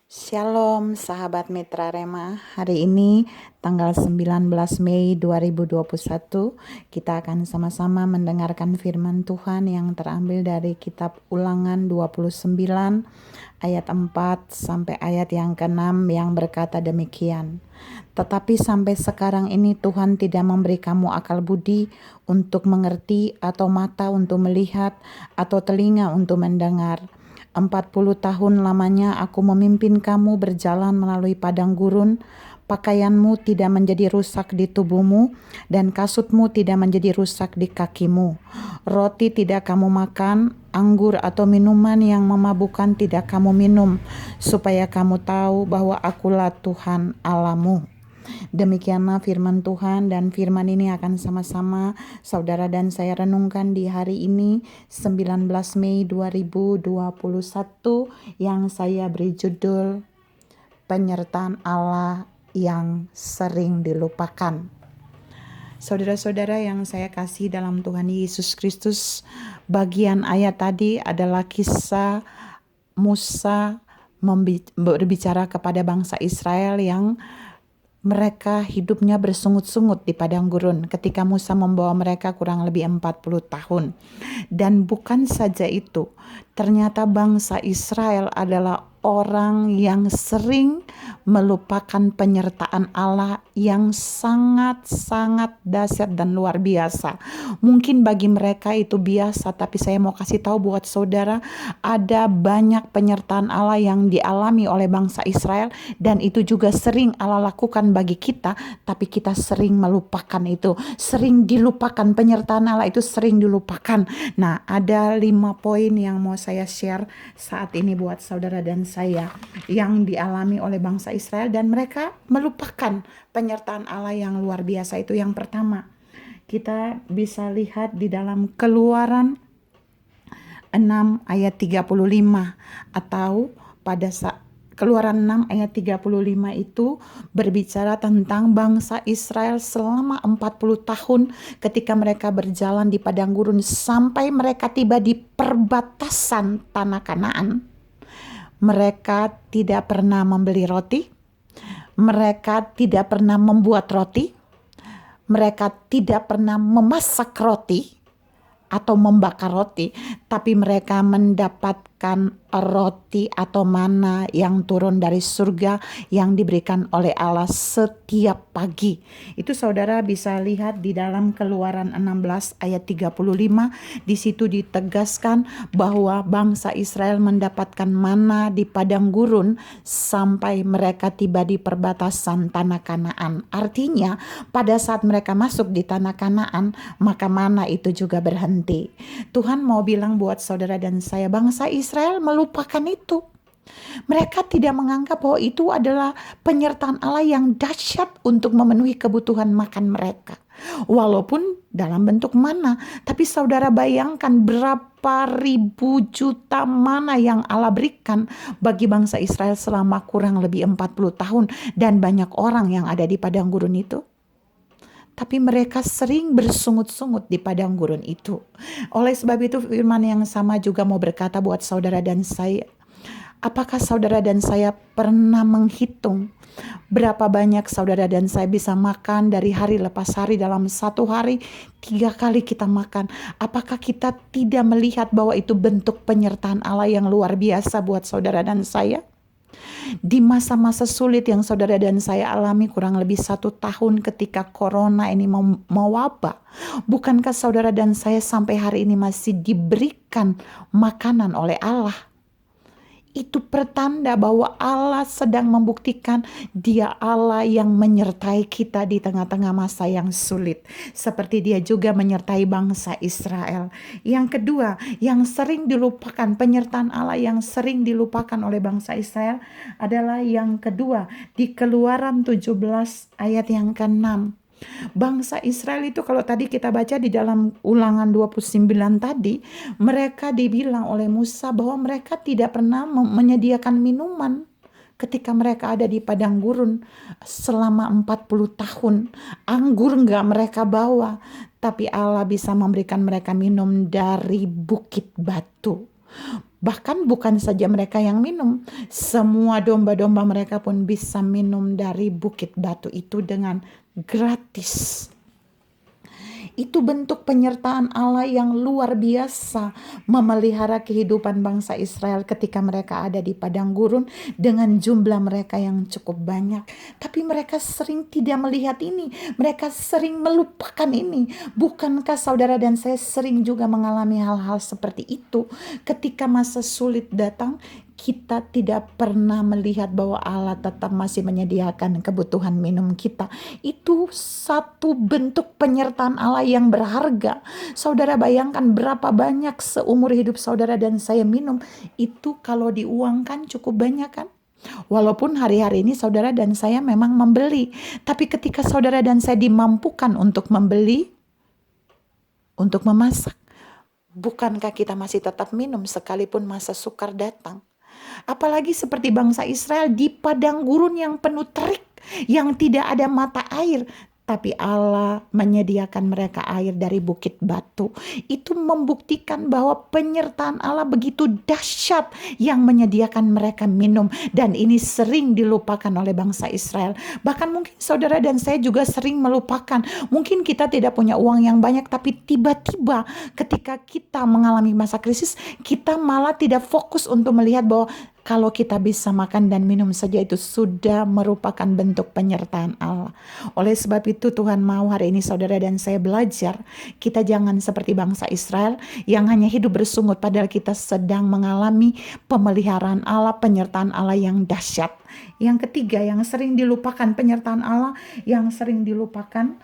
Shalom sahabat Mitra Rema. Hari ini tanggal 19 Mei 2021 kita akan sama-sama mendengarkan firman Tuhan yang terambil dari kitab Ulangan 29 ayat 4 sampai ayat yang ke-6 yang berkata demikian. Tetapi sampai sekarang ini Tuhan tidak memberi kamu akal budi untuk mengerti, atau mata untuk melihat, atau telinga untuk mendengar. 40 tahun lamanya aku memimpin kamu berjalan melalui padang gurun. Pakaianmu tidak menjadi rusak di tubuhmu, dan kasutmu tidak menjadi rusak di kakimu. Roti tidak kamu makan, anggur atau minuman yang memabukkan tidak kamu minum, supaya kamu tahu bahwa akulah Tuhan Allahmu. Demikianlah firman Tuhan, dan firman ini akan sama-sama saudara dan saya renungkan di hari ini 19 Mei 2021 yang saya beri judul Penyertaan Allah yang sering dilupakan. Saudara-saudara yang saya kasih dalam Tuhan Yesus Kristus, bagian ayat tadi adalah kisah Musa berbicara kepada bangsa Israel yang mereka hidupnya bersungut-sungut di padang gurun ketika Musa membawa mereka kurang lebih 40 tahun. Dan bukan saja itu, ternyata bangsa Israel adalah orang yang sering melupakan penyertaan Allah yang sangat-sangat dahsyat dan luar biasa. Mungkin bagi mereka itu biasa, tapi saya mau kasih tahu buat saudara, ada banyak penyertaan Allah yang dialami oleh bangsa Israel, dan itu juga sering Allah lakukan bagi kita, tapi kita sering melupakan itu. Sering dilupakan, penyertaan Allah itu sering dilupakan. Nah, ada 5 poin yang mau saya share saat ini buat saudara dan saya yang dialami oleh bangsa Israel, dan mereka melupakan penyertaan Allah yang luar biasa itu. Yang pertama, kita bisa lihat di dalam Keluaran 6 ayat 35, atau pada saat Keluaran 6 ayat 35 itu berbicara tentang bangsa Israel selama 40 tahun ketika mereka berjalan di padang gurun sampai mereka tiba di perbatasan tanah Kanaan. Mereka tidak pernah membeli roti, mereka tidak pernah membuat roti, mereka tidak pernah memasak roti atau membakar roti, tapi mereka mendapatkan roti atau mana yang turun dari surga yang diberikan oleh Allah setiap pagi. Itu saudara bisa lihat di dalam Keluaran 16 ayat 35. Di situ ditegaskan bahwa bangsa Israel mendapatkan mana di padang gurun sampai mereka tiba di perbatasan tanah Kanaan. Artinya pada saat mereka masuk di tanah Kanaan, maka mana itu juga berhenti. Tuhan mau bilang buat saudara dan saya, bangsa Israel melupakan itu. Mereka tidak menganggap bahwa itu adalah penyertaan Allah yang dahsyat untuk memenuhi kebutuhan makan mereka. Walaupun dalam bentuk mana, tapi saudara bayangkan berapa ribu juta mana yang Allah berikan bagi bangsa Israel selama kurang lebih 40 tahun, dan banyak orang yang ada di padang gurun itu. Tapi mereka sering bersungut-sungut di padang gurun itu. Oleh sebab itu firman yang sama juga mau berkata buat saudara dan saya. Apakah saudara dan saya pernah menghitung berapa banyak saudara dan saya bisa makan dari hari lepas hari? Dalam satu hari 3 kali kita makan. Apakah kita tidak melihat bahwa itu bentuk penyertaan Allah yang luar biasa buat saudara dan saya? Di masa-masa sulit yang saudara dan saya alami kurang lebih 1 tahun ketika corona ini mewabah, bukankah saudara dan saya sampai hari ini masih diberikan makanan oleh Allah? Itu pertanda bahwa Allah sedang membuktikan Dia Allah yang menyertai kita di tengah-tengah masa yang sulit, seperti Dia juga menyertai bangsa Israel. Yang kedua, yang sering dilupakan, penyertaan Allah yang sering dilupakan oleh bangsa Israel adalah yang kedua, di Keluaran 17 ayat yang ke-6. Bangsa Israel itu kalau tadi kita baca di dalam Ulangan 29 tadi, mereka dibilang oleh Musa bahwa mereka tidak pernah menyediakan minuman ketika mereka ada di padang gurun selama 40 tahun. Anggur enggak mereka bawa, tapi Allah bisa memberikan mereka minum dari bukit batu. Bahkan bukan saja mereka yang minum, semua domba-domba mereka pun bisa minum dari bukit batu itu dengan gratis. Itu bentuk penyertaan Allah yang luar biasa memelihara kehidupan bangsa Israel ketika mereka ada di padang gurun dengan jumlah mereka yang cukup banyak. Tapi mereka sering tidak melihat ini. Mereka sering melupakan ini. Bukankah saudara dan saya sering juga mengalami hal-hal seperti itu ketika masa sulit datang? Kita tidak pernah melihat bahwa Allah tetap masih menyediakan kebutuhan minum kita. Itu satu bentuk penyertaan Allah yang berharga. Saudara bayangkan berapa banyak seumur hidup saudara dan saya minum. Itu kalau diuangkan cukup banyak kan? Walaupun hari-hari ini saudara dan saya memang membeli. Tapi ketika saudara dan saya dimampukan untuk membeli, untuk memasak, bukankah kita masih tetap minum sekalipun masa sukar datang? Apalagi seperti bangsa Israel di padang gurun yang penuh terik, yang tidak ada mata air. Tapi Allah menyediakan mereka air dari bukit batu. Itu membuktikan bahwa penyertaan Allah begitu dahsyat yang menyediakan mereka minum. Dan ini sering dilupakan oleh bangsa Israel. Bahkan mungkin saudara dan saya juga sering melupakan. Mungkin kita tidak punya uang yang banyak, tapi tiba-tiba ketika kita mengalami masa krisis, kita malah tidak fokus untuk melihat bahwa kalau kita bisa makan dan minum saja itu sudah merupakan bentuk penyertaan Allah. Oleh sebab itu Tuhan mau hari ini saudara dan saya belajar. Kita jangan seperti bangsa Israel yang hanya hidup bersungut padahal kita sedang mengalami pemeliharaan Allah, penyertaan Allah yang dahsyat. Yang ketiga yang sering dilupakan, penyertaan Allah yang sering dilupakan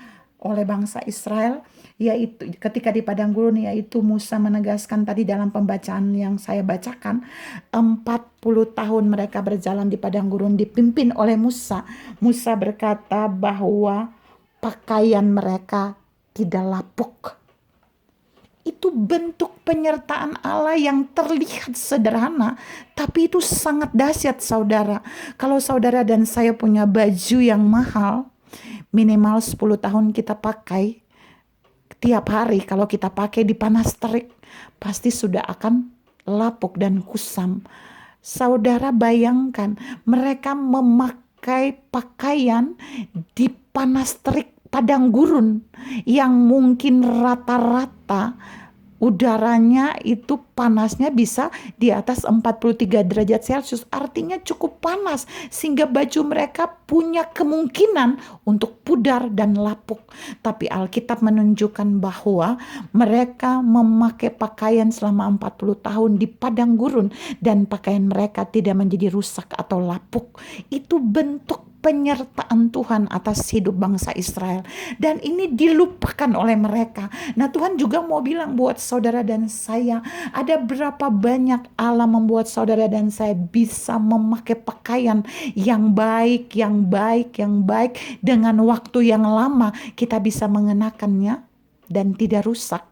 oleh bangsa Israel, yaitu ketika di padang gurun, yaitu Musa menegaskan tadi dalam pembacaan yang saya bacakan, 40 tahun mereka berjalan di padang gurun dipimpin oleh Musa. Musa berkata bahwa pakaian mereka tidak lapuk. Itu bentuk penyertaan Allah yang terlihat sederhana, tapi itu sangat dahsyat saudara. Kalau saudara dan saya punya baju yang mahal, minimal 10 tahun kita pakai, tiap hari kalau kita pakai di panas terik, pasti sudah akan lapuk dan kusam. Saudara bayangkan, mereka memakai pakaian di panas terik padang gurun yang mungkin rata-rata udaranya itu panasnya bisa di atas 43 derajat Celcius. Artinya cukup panas sehingga baju mereka punya kemungkinan untuk pudar dan lapuk. Tapi Alkitab menunjukkan bahwa mereka memakai pakaian selama 40 tahun di padang gurun dan pakaian mereka tidak menjadi rusak atau lapuk. Itu bentuk penyertaan Tuhan atas hidup bangsa Israel. Dan ini dilupakan oleh mereka. Nah, Tuhan juga mau bilang buat saudara dan saya, ada berapa banyak Allah membuat saudara dan saya bisa memakai pakaian yang baik, yang baik, yang baik. Dengan waktu yang lama kita bisa mengenakannya dan tidak rusak.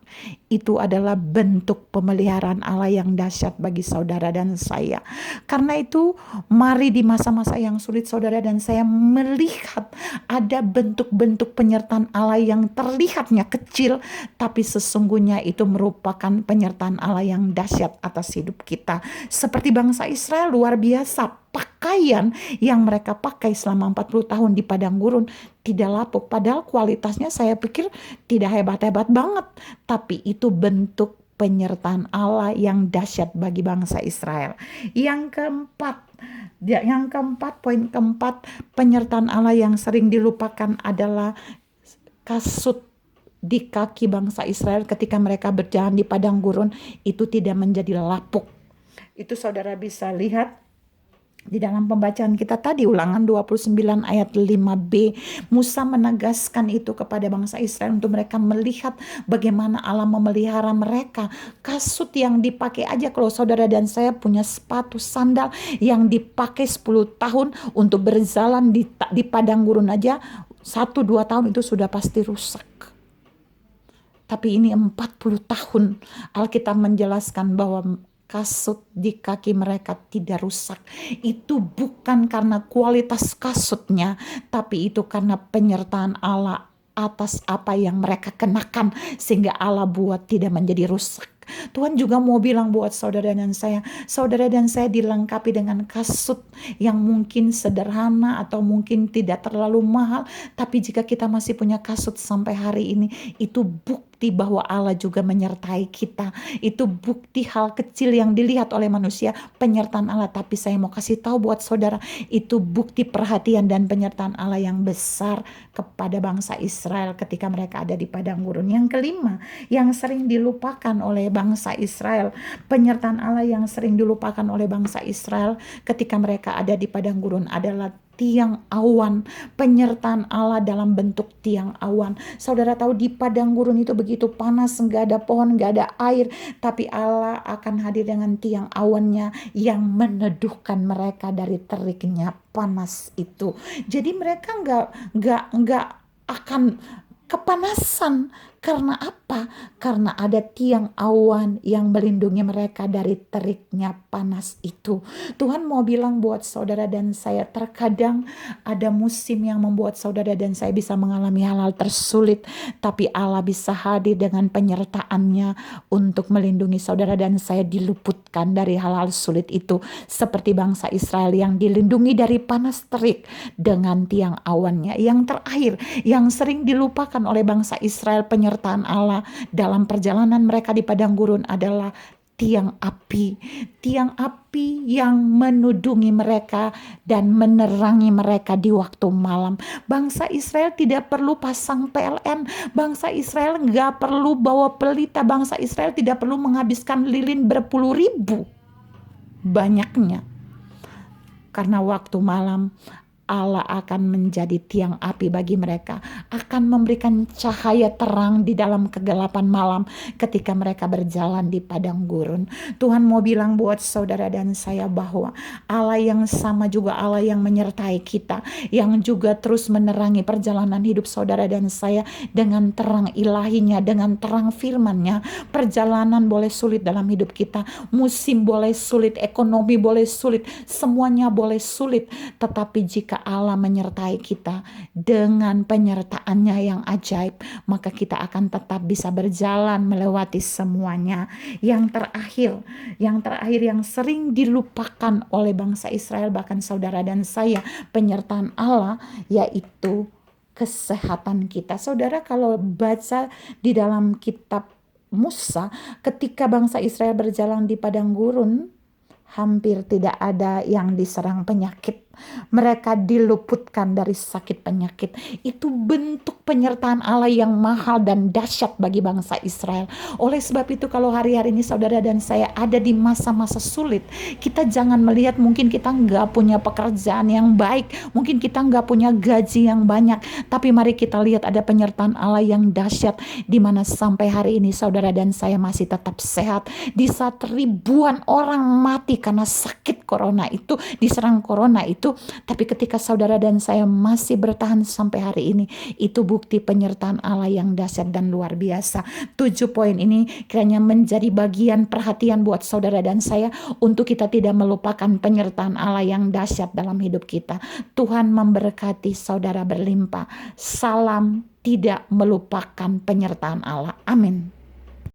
Itu adalah bentuk pemeliharaan Allah yang dahsyat bagi saudara dan saya. Karena itu mari di masa-masa yang sulit saudara dan saya melihat ada bentuk-bentuk penyertaan Allah yang terlihatnya kecil, tapi sesungguhnya itu merupakan penyertaan Allah yang dahsyat atas hidup kita. Seperti bangsa Israel luar biasa, pakaian yang mereka pakai selama 40 tahun di padang gurun tidak lapuk. Padahal kualitasnya saya pikir tidak hebat-hebat banget, tapi itu bentuk penyertaan Allah yang dahsyat bagi bangsa Israel. Yang keempat, poin keempat, penyertaan Allah yang sering dilupakan adalah kasut di kaki bangsa Israel ketika mereka berjalan di padang gurun itu tidak menjadi lapuk. Itu saudara bisa lihat di dalam pembacaan kita tadi, Ulangan 29 ayat 5b, Musa menegaskan itu kepada bangsa Israel untuk mereka melihat bagaimana Allah memelihara mereka. Kasut yang dipakai aja, kalau saudara dan saya punya sepatu sandal yang dipakai 10 tahun untuk berjalan di padang gurun aja, 1-2 tahun itu sudah pasti rusak. Tapi ini 40 tahun Alkitab menjelaskan bahwa kasut di kaki mereka tidak rusak. Itu bukan karena kualitas kasutnya, tapi itu karena penyertaan Allah atas apa yang mereka kenakan, sehingga Allah buat tidak menjadi rusak. Tuhan juga mau bilang buat saudara dan saya dilengkapi dengan kasut yang mungkin sederhana atau mungkin tidak terlalu mahal, tapi jika kita masih punya kasut sampai hari ini, itu bukti bahwa Allah juga menyertai kita. Itu bukti hal kecil yang dilihat oleh manusia, penyertaan Allah. Tapi saya mau kasih tahu buat saudara, itu bukti perhatian dan penyertaan Allah yang besar kepada bangsa Israel ketika mereka ada di padang gurun. Yang kelima, yang sering dilupakan oleh bangsa Israel, penyertaan Allah yang sering dilupakan oleh bangsa Israel ketika mereka ada di padang gurun adalah tiang awan, penyertaan Allah dalam bentuk tiang awan. Saudara tahu di padang gurun itu begitu panas, nggak ada pohon, nggak ada air, tapi Allah akan hadir dengan tiang awannya yang meneduhkan mereka dari teriknya panas itu. Jadi mereka nggak akan kepanasan. Karena apa? Karena ada tiang awan yang melindungi mereka dari teriknya panas itu. Tuhan mau bilang buat saudara dan saya, terkadang ada musim yang membuat saudara dan saya bisa mengalami hal-hal tersulit, tapi Allah bisa hadir dengan penyertaannya untuk melindungi saudara dan saya diluputkan dari hal-hal sulit itu. Seperti bangsa Israel yang dilindungi dari panas terik dengan tiang awannya. Yang terakhir, yang sering dilupakan oleh bangsa Israel, penyertaan Allah dalam perjalanan mereka di padang gurun adalah tiang api yang menudungi mereka dan menerangi mereka di waktu malam. Bangsa Israel tidak perlu pasang PLN, bangsa Israel nggak perlu bawa pelita, bangsa Israel tidak perlu menghabiskan lilin berpuluh ribu banyaknya, karena waktu malam Allah akan menjadi tiang api bagi mereka, akan memberikan cahaya terang di dalam kegelapan malam ketika mereka berjalan di padang gurun. Tuhan mau bilang buat saudara dan saya bahwa Allah yang sama juga Allah yang menyertai kita, yang juga terus menerangi perjalanan hidup saudara dan saya dengan terang ilahinya, dengan terang firman-Nya. Perjalanan boleh sulit dalam hidup kita, musim boleh sulit, ekonomi boleh sulit, semuanya boleh sulit, tetapi jika Allah menyertai kita dengan penyertaannya yang ajaib, maka kita akan tetap bisa berjalan melewati semuanya. Yang terakhir yang sering dilupakan oleh bangsa Israel, bahkan saudara dan saya, penyertaan Allah, yaitu kesehatan kita. Saudara kalau baca di dalam kitab Musa, ketika bangsa Israel berjalan di padang gurun, hampir tidak ada yang diserang penyakit. Mereka diluputkan dari sakit penyakit. Itu bentuk penyertaan Allah yang mahal dan dahsyat bagi bangsa Israel. Oleh sebab itu, kalau hari-hari ini saudara dan saya ada di masa-masa sulit, kita jangan melihat mungkin kita nggak punya pekerjaan yang baik, mungkin kita nggak punya gaji yang banyak, tapi mari kita lihat ada penyertaan Allah yang dahsyat, di mana sampai hari ini saudara dan saya masih tetap sehat. Di saat ribuan orang mati karena sakit corona itu, diserang corona itu, tapi ketika saudara dan saya masih bertahan sampai hari ini, itu bukti penyertaan Allah yang dahsyat dan luar biasa. 7 poin ini kiranya menjadi bagian perhatian buat saudara dan saya, untuk kita tidak melupakan penyertaan Allah yang dahsyat dalam hidup kita. Tuhan memberkati saudara berlimpah. Salam tidak melupakan penyertaan Allah. Amin.